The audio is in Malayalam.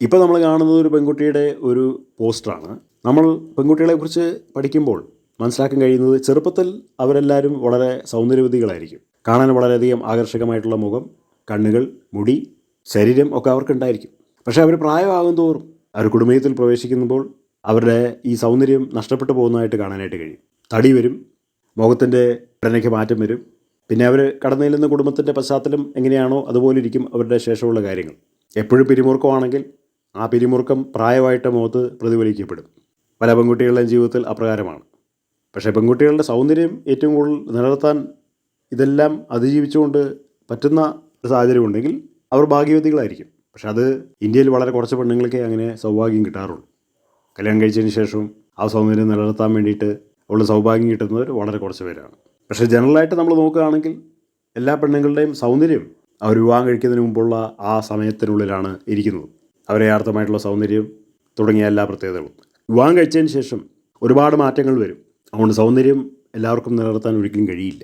ഇപ്പോൾ നമ്മൾ കാണുന്നത് ഒരു പെൺകുട്ടിയുടെ ഒരു പോസ്റ്ററാണ്. നമ്മൾ പെൺകുട്ടികളെക്കുറിച്ച് പഠിക്കുമ്പോൾ മനസ്സിലാക്കാൻ കഴിയുന്നത് ചെറുപ്പത്തിൽ അവരെല്ലാവരും വളരെ സൗന്ദര്യവതികളായിരിക്കും. കാണാൻ വളരെയധികം ആകർഷകമായിട്ടുള്ള മുഖം, കണ്ണുകൾ, മുടി, ശരീരം ഒക്കെ അവർക്കുണ്ടായിരിക്കും. പക്ഷേ അവർ പ്രായമാകും തോറും അവർ കുടുംബത്തിൽ പ്രവേശിക്കുമ്പോൾ അവരുടെ ഈ സൗന്ദര്യം നഷ്ടപ്പെട്ടു പോകുന്നതായിട്ട് കാണാനായിട്ട് കഴിയും. തടി വരും, മുഖത്തിൻ്റെ ഘടനയ്ക്ക് മാറ്റം വരും. പിന്നെ അവർ കടന്നു ചെല്ലുന്ന കുടുംബത്തിൻ്റെ പശ്ചാത്തലം എങ്ങനെയാണോ അതുപോലെ ഇരിക്കും അവരുടെ ശേഷമുള്ള കാര്യങ്ങൾ. എപ്പോഴും പിരിമുറുക്കമാണെങ്കിൽ ആ പിരിമുറുക്കം പ്രായമായിട്ട് മുഖത്ത് പ്രതിഫലിക്കപ്പെടും. പല പെൺകുട്ടികളുടെയും ജീവിതത്തിൽ അപ്രകാരമാണ്. പക്ഷേ പെൺകുട്ടികളുടെ സൗന്ദര്യം ഏറ്റവും കൂടുതൽ നിലനിർത്താൻ ഇതെല്ലാം അതിജീവിച്ചുകൊണ്ട് പറ്റുന്ന ഒരു സാഹചര്യം ഉണ്ടെങ്കിൽ അവർ ഭാഗ്യവതികളായിരിക്കും. പക്ഷെ അത് ഇന്ത്യയിൽ വളരെ കുറച്ച് പെണ്ണുങ്ങൾക്കേ അങ്ങനെ സൗഭാഗ്യം കിട്ടാറുള്ളൂ. കല്യാണം കഴിച്ചതിന് ശേഷവും ആ സൗന്ദര്യം നിലനിർത്താൻ വേണ്ടിയിട്ട് ഉള്ള സൗഭാഗ്യം കിട്ടുന്നവർ വളരെ കുറച്ച് പേരാണ്. പക്ഷേ ജനറലായിട്ട് നമ്മൾ നോക്കുകയാണെങ്കിൽ എല്ലാ പെണ്ണുങ്ങളുടെയും സൗന്ദര്യം അവർ വിവാഹം കഴിക്കുന്നതിന് മുമ്പുള്ള ആ സമയത്തിനുള്ളിലാണ് ഇരിക്കുന്നത്. അവരെ യഥാർത്ഥമായിട്ടുള്ള സൗന്ദര്യം തുടങ്ങിയ എല്ലാ പ്രത്യേകതകളും വിവാഹം കഴിച്ചതിന് ശേഷം ഒരുപാട് മാറ്റങ്ങൾ വരും. അതുകൊണ്ട് സൗന്ദര്യം എല്ലാവർക്കും നിലനിർത്താൻ ഒരിക്കലും കഴിയില്ല.